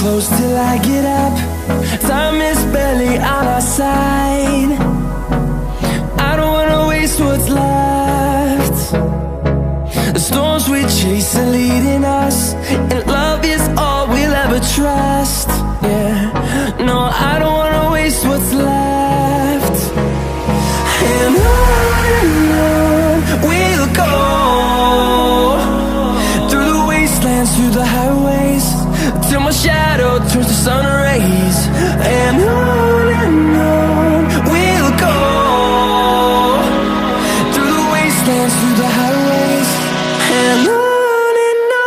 close till I get up. Time is barely on our side. I don't wanna waste what's left. The storms we chase are leading us, and love is all we'll ever trust. Yeah, no, I don't wanna waste what's left. And on we'll go, through the wastelands, through the highways, till my shadow turns to sun rays. And on we'll go, through the wastelands, through the highways, and on we'll go.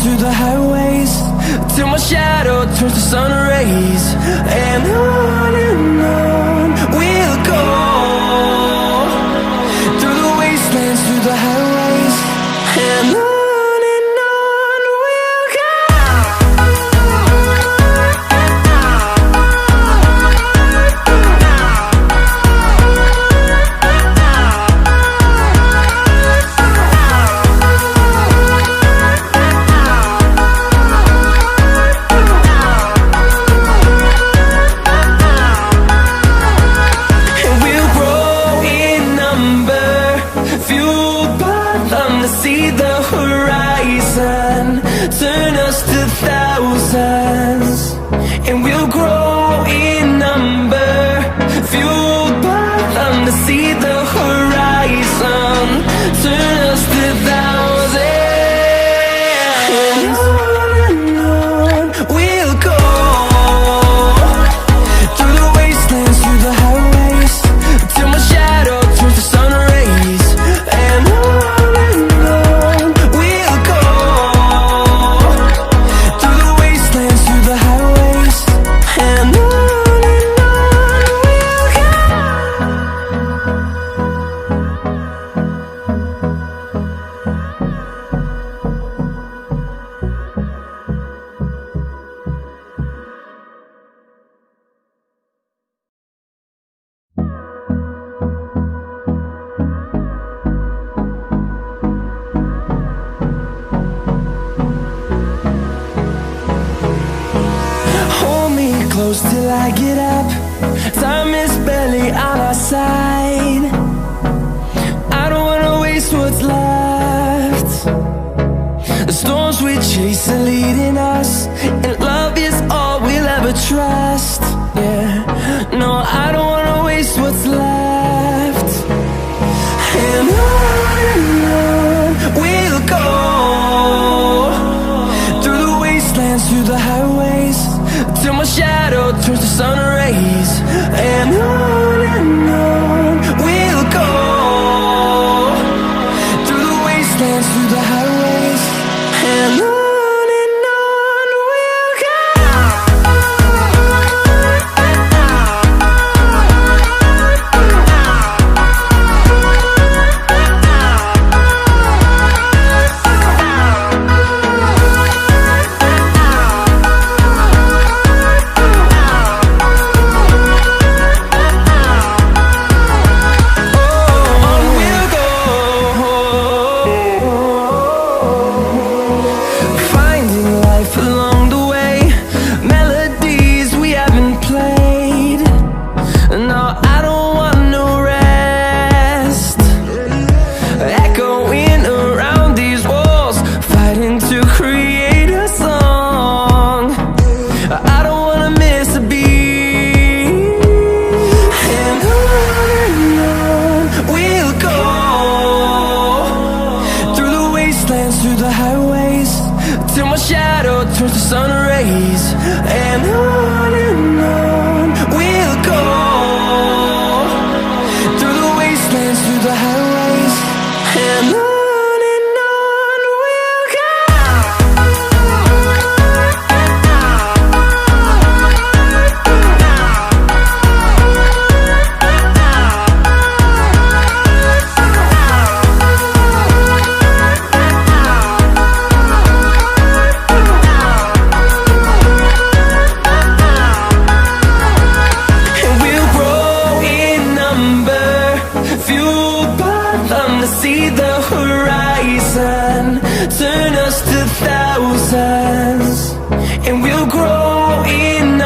Through the highways, till my shadow turns to sun rays. And on we'll go, through the wastelands, through the highways, and on we'll go. See the horizon turn us to thousands, and we'll grow in number, fueled by them. To see the horizon turn us to thousands, and on we'll go, through the wastelands, through the highways, till my shadow turns to sun rays. And close till I get up. Time is barely on our side. I don't wanna waste what's left. The storms we chase are leading us, and love is all we'll ever trust. Yeah, no, I don't wanna waste what's left. And on we'll go, through the wastelands, through the highways, till my shadow turns to sun rays. And on the highways, and on we'll go. And we'll grow in number, fueled by them to see the horizon, turn us to thousands. And we'll grow in